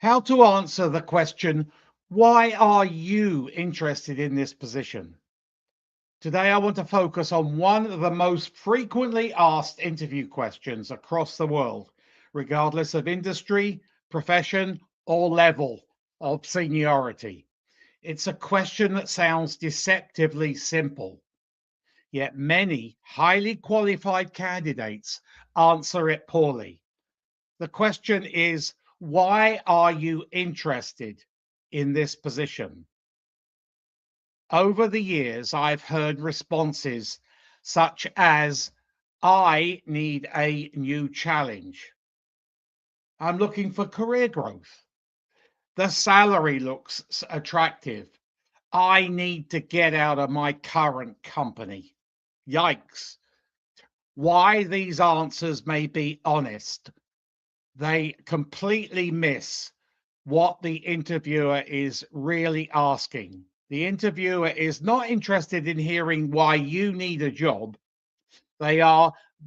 How to answer the question, why are you interested in this position? Today, I want to focus on one of the most frequently asked interview questions across the world, regardless of industry, profession, or level of seniority. It's a question that sounds deceptively simple, yet many highly qualified candidates answer it poorly. The question is, why are you interested in this position? Over the years, I've heard responses such as, I need a new challenge. I'm looking for career growth. The salary looks attractive. I need to get out of my current company. Yikes. Why these answers may be honest, they completely miss what the interviewer is really asking. The interviewer is not interested in hearing why you need a job. They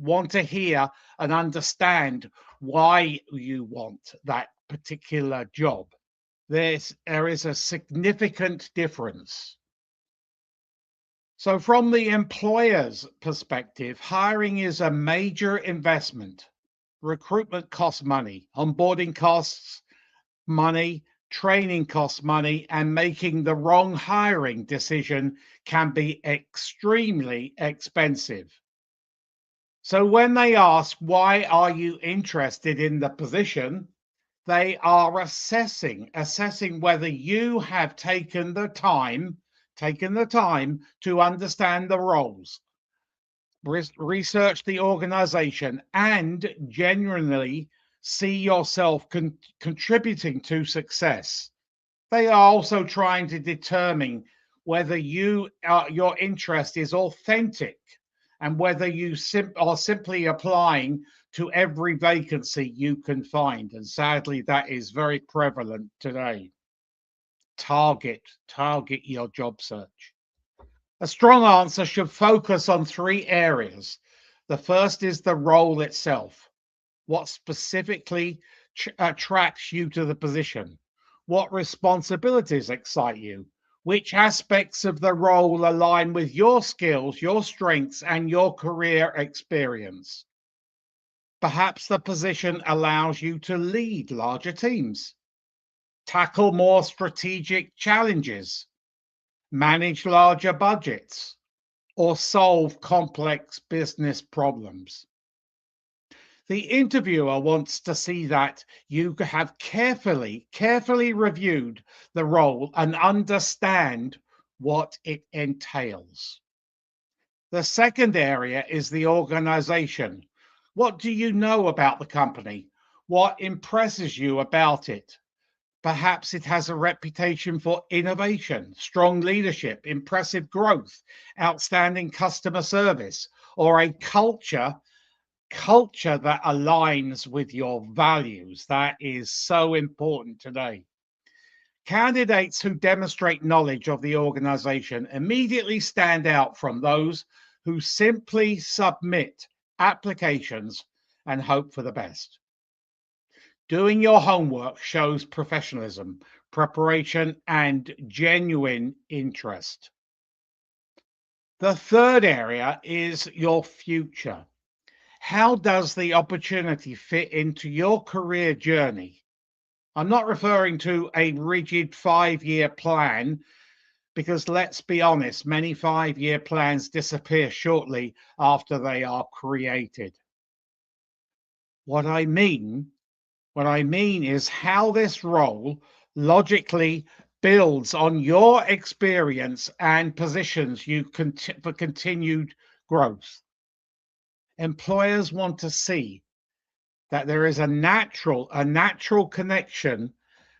want to hear and understand why you want that particular job. There is a significant difference. So, from the employer's perspective, hiring is a major investment. Recruitment costs money, onboarding costs money, training costs money, and making the wrong hiring decision can be extremely expensive. So when they ask, why are you interested in the position? They are assessing whether you have taken the time to understand the roles, research the organization, and genuinely see yourself contributing to success. They are also trying to determine whether your interest is authentic and whether you are simply applying to every vacancy you can find. And sadly, that is very prevalent today. Target your job search. A strong answer should focus on three areas. The first is the role itself. What specifically attracts you to the position? What responsibilities excite you? Which aspects of the role align with your skills, your strengths, and your career experience? Perhaps the position allows you to lead larger teams, tackle more strategic challenges, manage larger budgets, or solve complex business problems. The interviewer wants to see that you have carefully reviewed the role and understand what it entails. The second area is the organization. What do you know about the company? What impresses you about it? Perhaps it has a reputation for innovation, strong leadership, impressive growth, outstanding customer service, or a culture that aligns with your values. That is so important today. Candidates who demonstrate knowledge of the organization immediately stand out from those who simply submit applications and hope for the best. Doing your homework shows professionalism, preparation, and genuine interest. The third area is your future. How does the opportunity fit into your career journey? I'm not referring to a rigid 5-year plan, because let's be honest, many 5-year plans disappear shortly after they are created. What I mean is how this role logically builds on your experience and positions you for continued growth. Employers want to see that there is a natural connection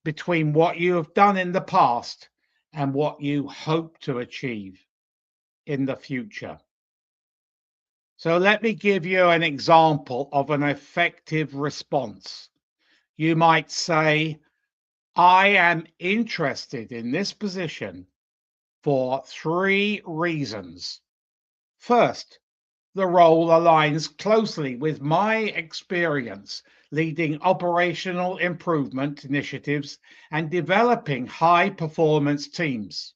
between what you have done in the past and what you hope to achieve in the future. So let me give you an example of an effective response. You might say, I am interested in this position for 3 reasons. First, the role aligns closely with my experience, leading operational improvement initiatives and developing high-performance teams.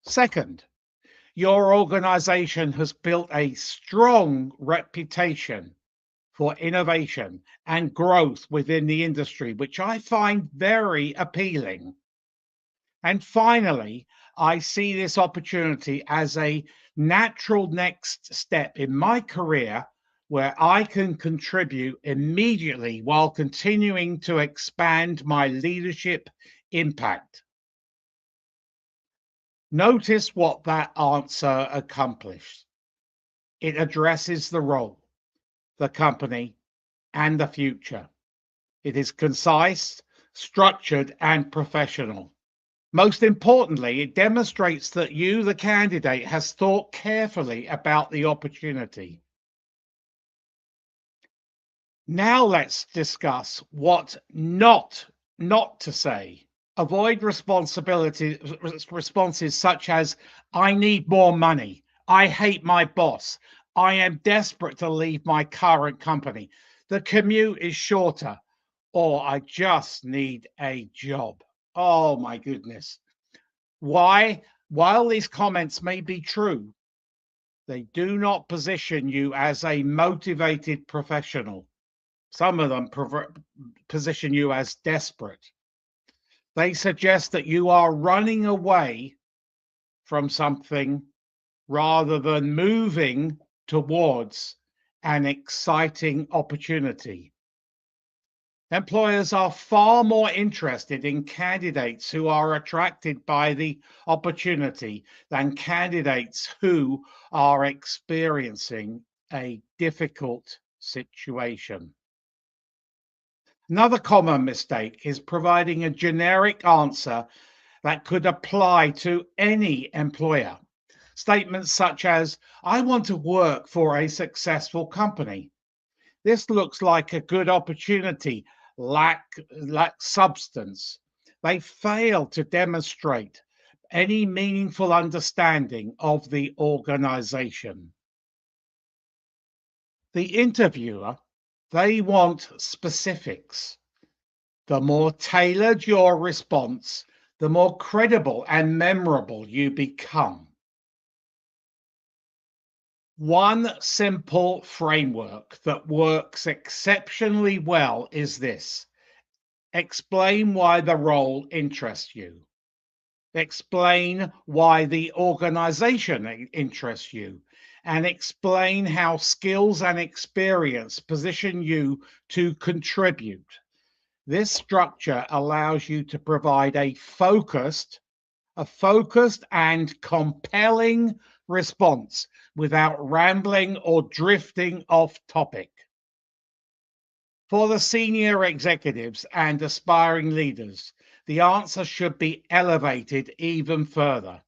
Second, your organization has built a strong reputation for innovation and growth within the industry, which I find very appealing. And finally, I see this opportunity as a natural next step in my career where I can contribute immediately while continuing to expand my leadership impact. Notice what that answer accomplished. It addresses the role, the company, and the future. It is concise, structured, and professional. Most importantly, it demonstrates that you, the candidate, has thought carefully about the opportunity. Now let's discuss what not to say. Avoid responses such as, I need more money, I hate my boss, I am desperate to leave my current company, the commute is shorter, or I just need a job. Oh my goodness. Why? While these comments may be true, they do not position you as a motivated professional. Some of them position you as desperate. They suggest that you are running away from something rather than moving towards an exciting opportunity. Employers are far more interested in candidates who are attracted by the opportunity than candidates who are experiencing a difficult situation. Another common mistake is providing a generic answer that could apply to any employer. Statements such as, I want to work for a successful company. This looks like a good opportunity, lack substance. They fail to demonstrate any meaningful understanding of the organization. The interviewer, they want specifics. The more tailored your response, the more credible and memorable you become. One simple framework that works exceptionally well is this. Explain why the role interests you. Explain why the organization interests you. And explain how skills and experience position you to contribute. This structure allows you to provide a focused and compelling response without rambling or drifting off topic. For the senior executives and aspiring leaders, the answer should be elevated even further.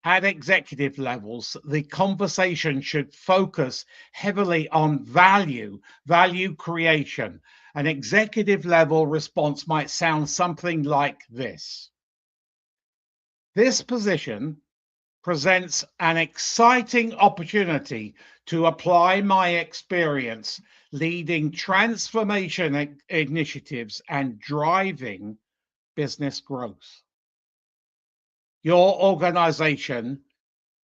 At executive levels, the conversation should focus heavily on value creation. An executive level response might sound something like this. This position presents an exciting opportunity to apply my experience leading transformation initiatives and driving business growth. Your organization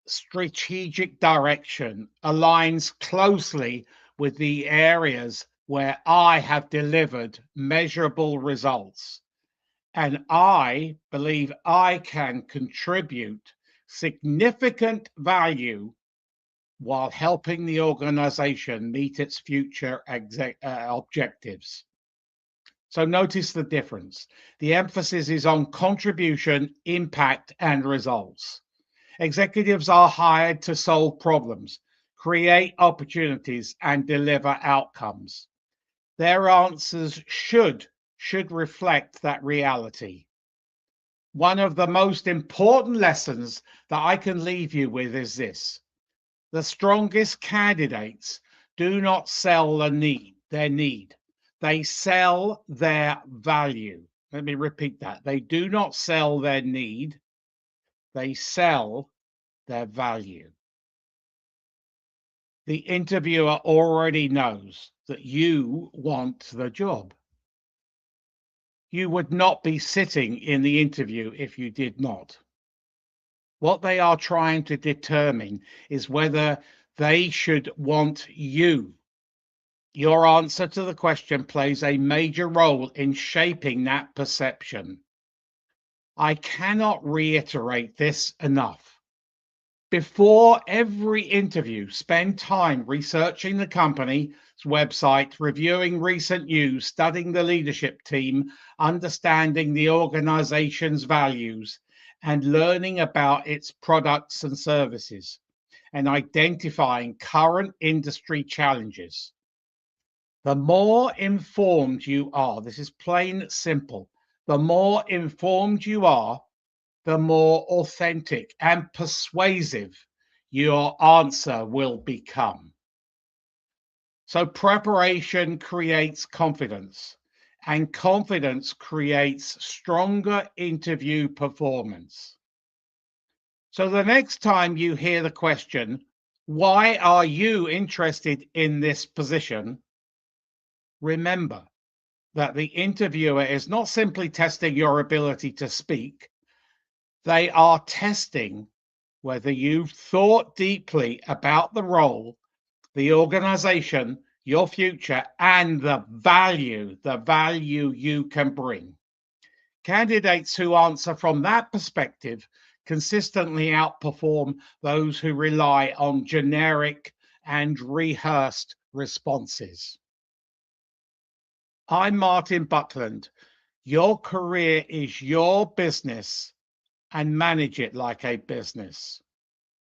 strategic direction aligns closely with the areas where I have delivered measurable results, and I believe I can contribute significant value while helping the organization meet its future objectives. So notice the difference. The emphasis is on contribution, impact, and results. Executives are hired to solve problems, create opportunities, and deliver outcomes. Their answers should reflect that reality. One of the most important lessons that I can leave you with is this. The strongest candidates do not sell their need. They sell their value. Let me repeat that. They do not sell their need. They sell their value. The interviewer already knows that you want the job. You would not be sitting in the interview if you did not. What they are trying to determine is whether they should want you. Your answer to the question plays a major role in shaping that perception. I cannot reiterate this enough. Before every interview, spend time researching the company's website, reviewing recent news, studying the leadership team, understanding the organization's values, and learning about its products and services, and identifying current industry challenges. The more informed you are, this is plain simple, the more informed you are, the more authentic and persuasive your answer will become. So preparation creates confidence, and confidence creates stronger interview performance. So the next time you hear the question, why are you interested in this position? Remember that the interviewer is not simply testing your ability to speak. They are testing whether you've thought deeply about the role, the organization, your future, and the value you can bring. Candidates who answer from that perspective consistently outperform those who rely on generic and rehearsed responses. I'm Martin Buckland. Your career is your business, and manage it like a business.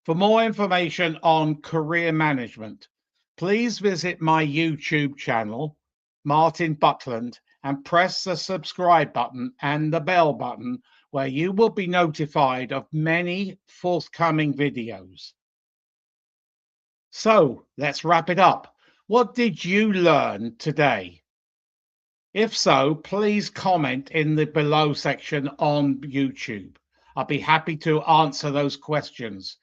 For more information on career management, please visit my YouTube channel, Martin Buckland, and press the subscribe button and the bell button where you will be notified of many forthcoming videos. So let's wrap it up. What did you learn today? If so, please comment in the below section on YouTube. I'll be happy to answer those questions.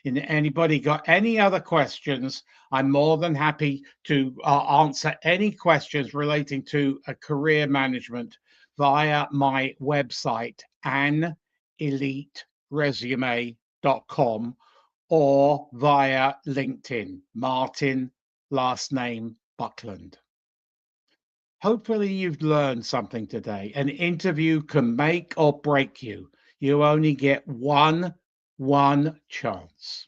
And anybody got any other questions, I'm more than happy to answer any questions relating to a career management via my website, aneliteresume.com, or via LinkedIn, Martin, last name Buckland. Hopefully you've learned something today. An interview can make or break you. You only get one chance.